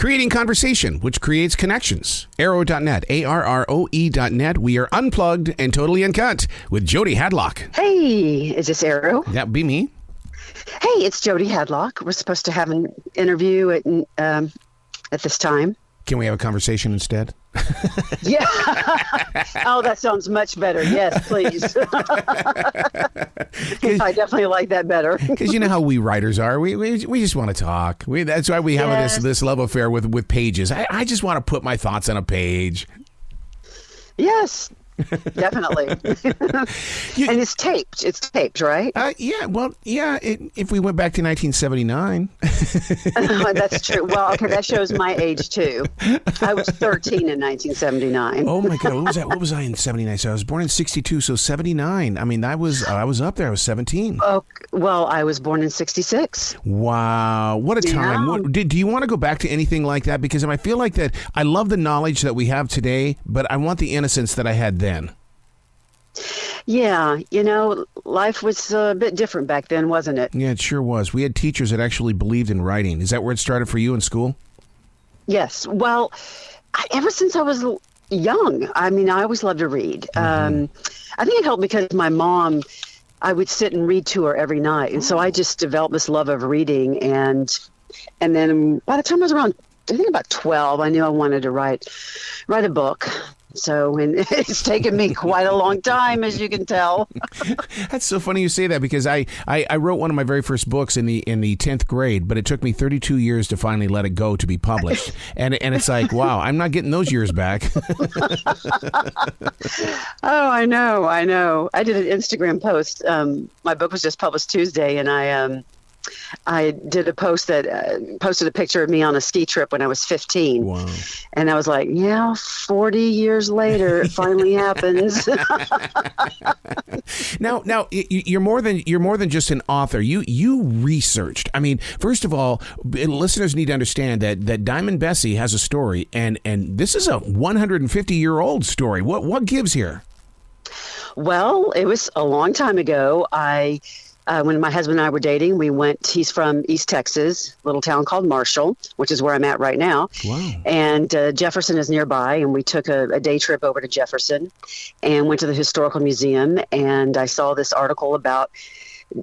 Creating conversation, which creates connections. Arrow.net, ARROE.net. We are unplugged and totally uncut with Jody Hadlock. Hey, is this Arrow? That would be me. Hey, it's Jody Hadlock. We're supposed to have an interview at this time. Can we have a conversation instead? Yeah. Oh, that sounds much better. Yes, please. I definitely like that better. Because you know how we writers are. We just want to talk. That's why we have this love affair with pages. I just want to put my thoughts on a page. Yes. Definitely. And it's taped. It's taped, right? Yeah. Well, yeah. If we went back to 1979. That's true. Well, okay, that shows my age too. I was 13 in 1979. Oh my God, what was that? What was I in 79? So I was born in 62, so 79. I mean, I was up there. I was 17. Oh, well, I was born in 66. Wow, what a time! Yeah. Do you want to go back to anything like that? Because I feel like that. I love the knowledge that we have today, but I want the innocence that I had then. Yeah, life was a bit different back then, wasn't it? Yeah, it sure was. We had teachers that actually believed in writing. Is that where it started for you in school? Yes. Well, ever since I was young, I always loved to read. I think it helped because my mom, I would sit and read to her every night. And so I just developed this love of reading. And then by the time I was around, I think about 12, I knew I wanted to write a book. So, and it's taken me quite a long time, as you can tell. That's so funny you say that, because I wrote one of my very first books in the 10th grade, but it took me 32 years to finally let it go to be published. And it's like, wow, I'm not getting those years back. Oh, I know. I did an Instagram post. My book was just published Tuesday, and I did a post that posted a picture of me on a ski trip when I was 15. Wow. And I was like, 40 years later, it finally happens. Now, you're more than just an author. You researched. I mean, first of all, listeners need to understand that Diamond Bessie has a story, and this is a 150-year-old story. What gives here? Well, it was a long time ago. When my husband and I were dating, he's from East Texas, a little town called Marshall, which is where I'm at right now. Wow. And Jefferson is nearby, and we took a day trip over to Jefferson and went to the Historical Museum, and I saw this article about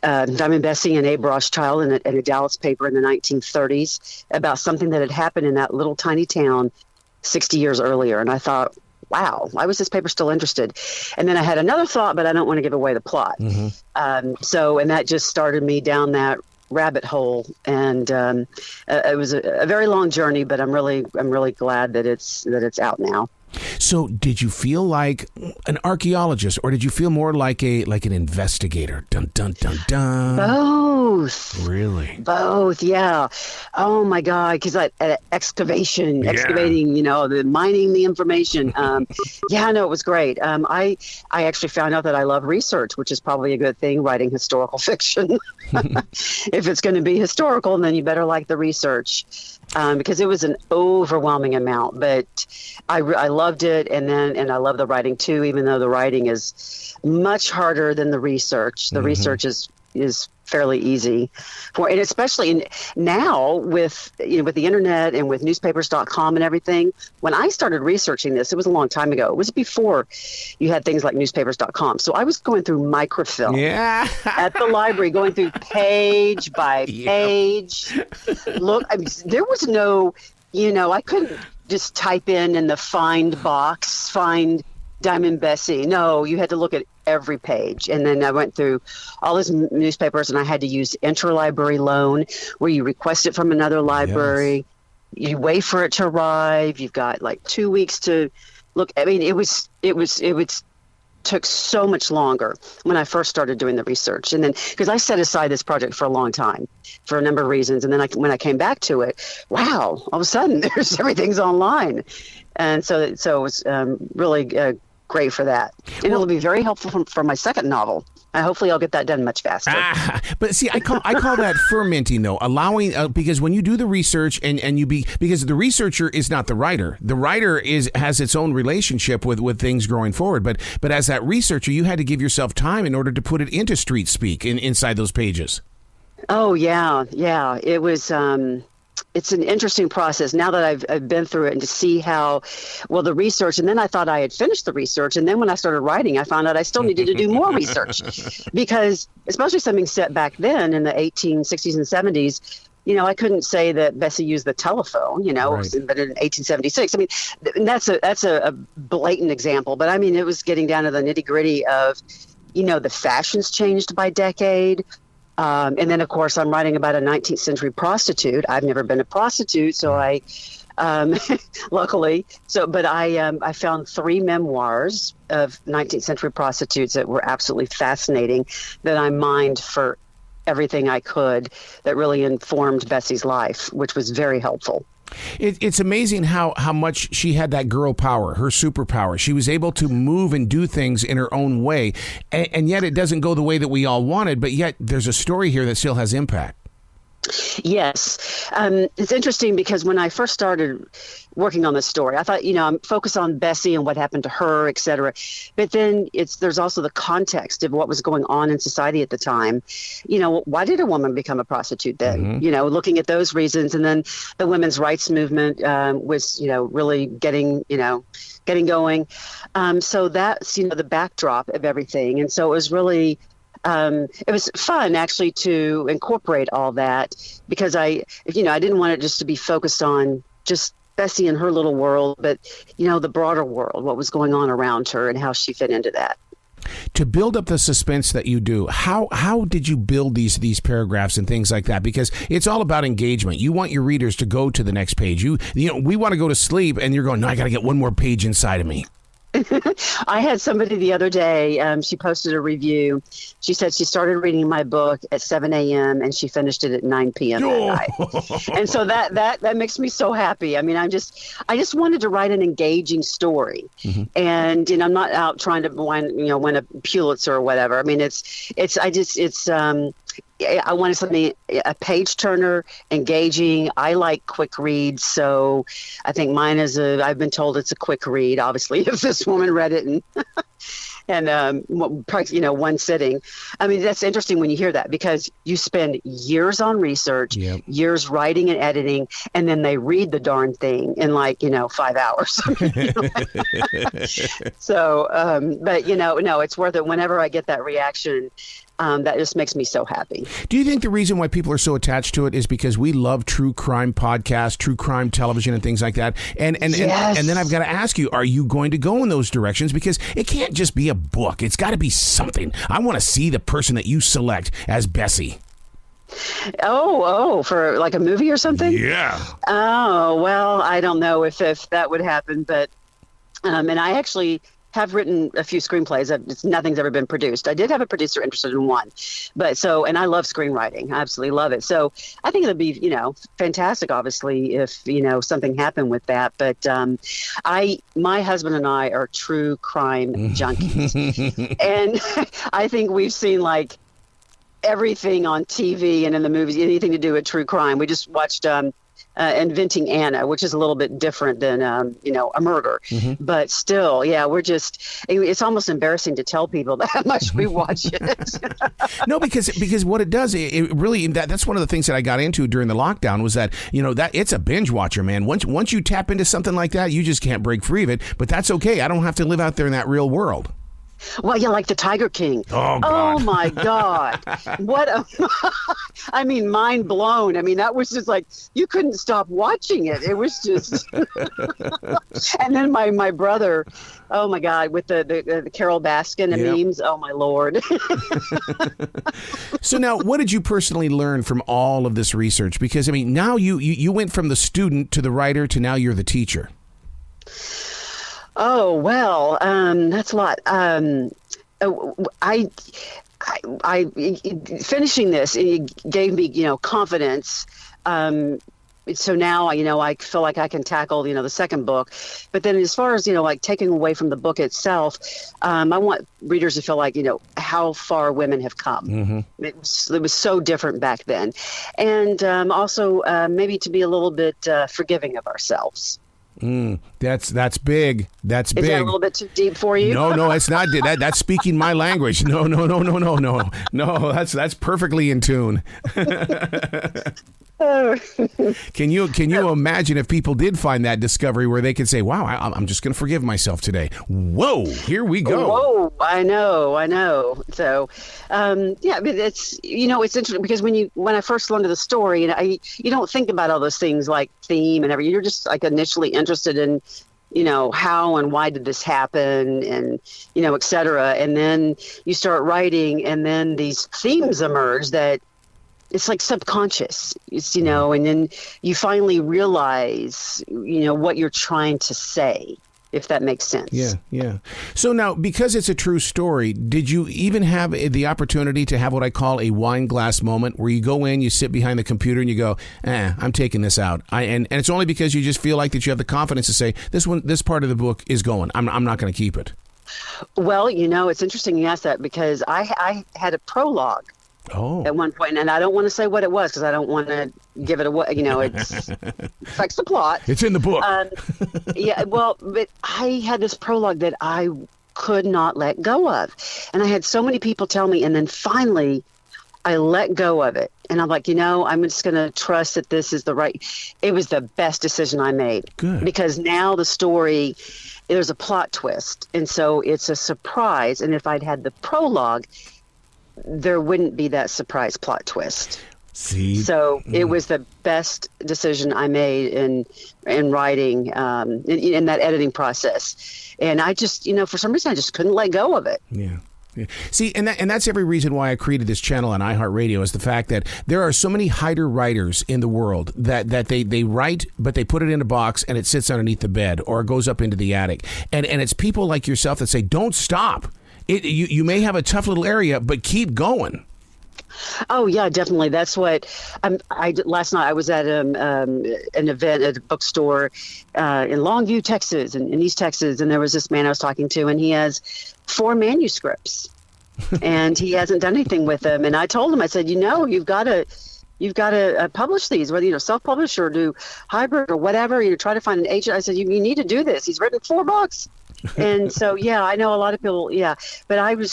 Diamond Bessie and Abe Rothschild in a Dallas paper in the 1930s about something that had happened in that little tiny town 60 years earlier. And I thought, wow, why was this paper still interested? And then I had another thought, but I don't want to give away the plot. Mm-hmm. And that just started me down that rabbit hole. And it was a very long journey, but I'm really glad that it's out now. So did you feel like an archaeologist, or did you feel more like an investigator? Dun, dun, dun, dun. Both. Really? Both, yeah. Oh, my God, because excavating, the mining the information. Yeah, no, it was great. I actually found out that I love research, which is probably a good thing, writing historical fiction. If it's going to be historical, then you better like the research. Because it was an overwhelming amount, but I loved it, and I love the writing too, even though the writing is much harder than the research. The research is fairly easy and especially now with the internet and with newspapers.com and everything. When I started researching this, it was a long time ago. It was before you had things like newspapers.com. So I was going through microfilm at the library, going through page by page. Look, there was no, I couldn't just type in the find box, find Diamond Bessie. No, you had to look at every page. And then I went through all these newspapers, and I had to use interlibrary loan, where you request it from another library. Yes. You wait for it to arrive. You've got like 2 weeks to look. I mean, it took so much longer when I first started doing the research. And then, because I set aside this project for a long time for a number of reasons. And then when I came back to it, wow, all of a sudden everything's online. And so it was really great for that. And it'll be very helpful for my second novel. Hopefully I'll get that done much faster. But see, I call that fermenting, though, allowing because when you do the research because the researcher is not the writer. The writer has its own relationship with things growing forward. But as that researcher, you had to give yourself time in order to put it into street speak inside those pages. Oh yeah. It was it's an interesting process now that I've been through it, and to see how well the research. And then I thought I had finished the research, and then when I started writing, I found out I still needed to do more research, because especially something set back then in the 1860s and 70s. I couldn't say that Bessie used the telephone, Right. but in 1876. I mean, that's a blatant example, but I mean, it was getting down to the nitty gritty of, the fashions changed by decade. And then, of course, I'm writing about a 19th century prostitute. I've never been a prostitute, so I, luckily, but I found 3 memoirs of 19th century prostitutes that were absolutely fascinating, that I mined for everything I could, that really informed Bessie's life, which was very helpful. It's amazing how much she had that girl power, her superpower. She was able to move and do things in her own way, and yet it doesn't go the way that we all wanted, but yet there's a story here that still has impact. Yes. It's interesting because when I first started working on this story, I thought, I'm focused on Bessie and what happened to her, et cetera. But then there's also the context of what was going on in society at the time. Why did a woman become a prostitute then? Mm-hmm. Looking at those reasons. And then the women's rights movement was, really getting going. So that's, the backdrop of everything. And so it was really... it was fun actually to incorporate all that, because I didn't want it just to be focused on just Bessie and her little world, but the broader world, what was going on around her and how she fit into that. To build up the suspense that you do, how did you build these paragraphs and things like that? Because it's all about engagement. You want your readers to go to the next page. We want to go to sleep, and you're going, no, I got to get one more page inside of me. I had somebody the other day, she posted a review. She said she started reading my book at 7 a.m. and she finished it at 9 p.m. that night. And so that makes me so happy. I mean, I just wanted to write an engaging story. Mm-hmm. And, I'm not out trying to win a Pulitzer or whatever. I mean, I wanted something, a page turner, engaging. I like quick reads, so I think mine I've been told it's a quick read, obviously, if this woman read it and one sitting. I mean, that's interesting when you hear that, because you spend years on research, yep. years writing and editing, and then they read the darn thing in 5 hours. So, but no, it's worth it. Whenever I get that reaction, that just makes me so happy. Do you think the reason why people are so attached to it is because we love true crime podcasts, true crime television, and things like that? And yes. and then I've got to ask you, are you going to go in those directions? Because it can't just be a book. It's got to be something. I want to see the person that you select as Bessie. Oh, for like a movie or something? Yeah. Oh, well, I don't know if that would happen, but and I actually have written a few screenplays. Nothing's ever been produced. I did have a producer interested in one, and I love screenwriting. I absolutely love it. So I think it'd be, fantastic, obviously, if, something happened with that. But my husband and I are true crime junkies. And I think we've seen everything on TV and in the movies, anything to do with true crime. We just watched Inventing Anna, which is a little bit different than, a murder. Mm-hmm. But still, yeah, it's almost embarrassing to tell people how much we watch it. No, because what it does, it really, that's one of the things that I got into during the lockdown was that, that it's a binge watcher, man. Once you tap into something like that, you just can't break free of it. But that's okay. I don't have to live out there in that real world. Well, yeah, like the Tiger King. Oh, God. Oh my God. I mean, mind blown. I mean, that was just you couldn't stop watching it. It was just, and then my brother, oh my God, with the Carol Baskin and yep. memes. Oh my Lord. So now, what did you personally learn from all of this research? Because, I mean, now you went from the student to the writer to now you're the teacher. Oh, well, that's a lot. I finishing this, it gave me, confidence. So now, I feel like I can tackle, the second book. But then as far as, taking away from the book itself, I want readers to feel like, how far women have come. Mm-hmm. It was so different back then. And also maybe to be a little bit forgiving of ourselves. That's big. That's big. Is that a little bit too deep for you? No, it's not. That's speaking my language. No. That's perfectly in tune. Can you imagine if people did find that discovery where they could say, "Wow, I'm just going to forgive myself today." Whoa, here we go. Whoa, I know. So, yeah, but it's it's interesting because when I first learned of the story, and you don't think about all those things like theme and everything. You're just like initially interested in how and why did this happen, and et cetera. And then you start writing, and then these themes emerge that. It's like subconscious, and then you finally realize, what you're trying to say, if that makes sense. Yeah. So now, because it's a true story, did you even have the opportunity to have what I call a wine glass moment where you go in, you sit behind the computer and you go, I'm taking this out. And it's only because you just feel like that you have the confidence to say, this part of the book is going. I'm not going to keep it. Well, it's interesting you asked that because I had a prologue. Oh. At one point, and I don't want to say what it was because I don't want to give it away. It affects the plot. It's in the book. Yeah, well, but I had this prologue that I could not let go of, and I had so many people tell me, and then finally, I let go of it, and I'm like, I'm just going to trust that this is the right. It was the best decision I made. Good. Because now the story, there's a plot twist, and so it's a surprise. And if I'd had the prologue, there wouldn't be that surprise plot twist. See? So it was the best decision I made in writing, in that editing process. And I just, for some reason, I just couldn't let go of it. Yeah. See, and that's every reason why I created this channel on iHeartRadio is the fact that there are so many hider writers in the world that they write, but they put it in a box and it sits underneath the bed or it goes up into the attic. And it's people like yourself that say, don't stop. You may have a tough little area, but keep going. Oh, yeah, definitely. That's what last night I was at an event at a bookstore in Longview, Texas, in East Texas. And there was this man I was talking to, and he has 4 manuscripts and he hasn't done anything with them. And I told him, I said, you've got to publish these, whether, self-publish or do hybrid or whatever, try to find an agent. I said, you need to do this. He's written 4 books. And so, yeah, I know a lot of people. Yeah. But I was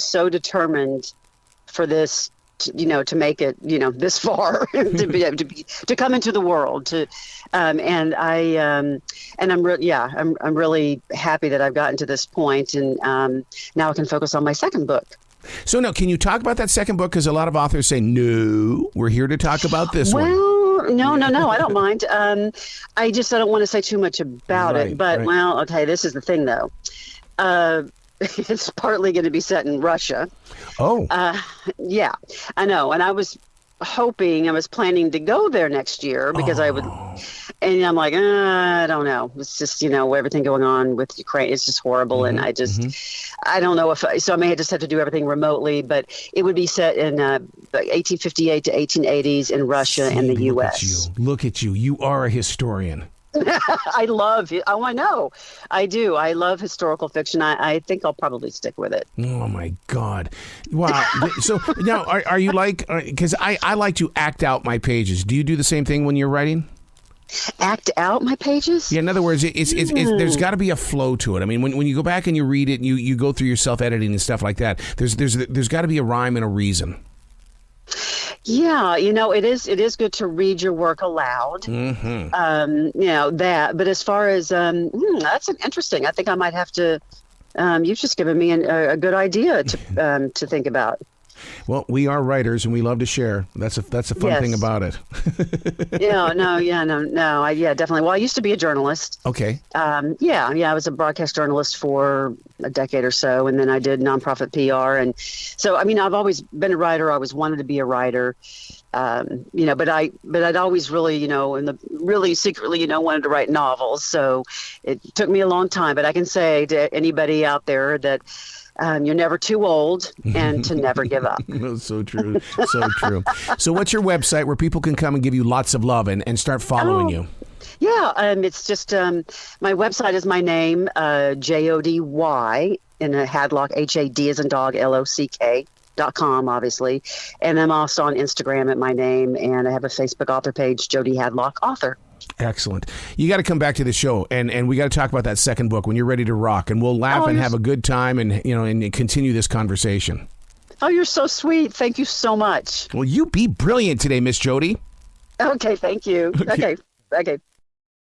so determined for this, to make it, this far, to be able to come into the world and I'm really happy that I've gotten to this point. And now I can focus on my second book. So now, can you talk about that second book? Because a lot of authors say, no, we're here to talk about this one. No, I don't mind. I don't want to say too much about it. But, well, okay, this is the thing, though. It's partly going to be set in Russia. Oh. Yeah, I know. And I was planning to go there next year because I would, and I'm like, I don't know. It's just, everything going on with Ukraine. It's just horrible. And I just, I don't know so I may just have to do everything remotely, but it would be set in 1858 to 1880s in Russia and the U.S. Look at you. You are a historian. I love it. Oh, I know. I do. I love historical fiction. I think I'll probably stick with it. Oh, my God. Wow. So now are you like, because I like to act out my pages. Do you do the same thing when you're writing? Act out my pages? Yeah, in other words, it's there's got to be a flow to it. I mean, when you go back and you read it and you go through your self-editing and stuff like that, there's got to be a rhyme and a reason. Yeah, it is good to read your work aloud. That. But as far as that's interesting. I think I might have to. You've just given me a good idea to think about. Well, we are writers and we love to share. That's a fun thing about it. Definitely. Well, I used to be a journalist. Okay. I was a broadcast journalist for a decade or so, and then I did nonprofit PR. And so, I've always been a writer. I always wanted to be a writer. But I'd always really, really secretly, wanted to write novels. So it took me a long time. But I can say to anybody out there that you're never too old and to never give up. So true. So true. So what's your website where people can come and give you lots of love and start following you? Yeah, it's just my website is my name, Jody in a Hadlock, HAD as in dog, LOCK.com, obviously. And I'm also on Instagram at my name, and I have a Facebook author page, Jody Hadlock Author. Excellent. You got to come back to the show, and we got to talk about that second book when you're ready to rock, and we'll laugh and have a good time, and and continue this conversation. Oh, you're so sweet. Thank you so much. Well, you be brilliant today, Miss Jody. Okay, thank you. Okay.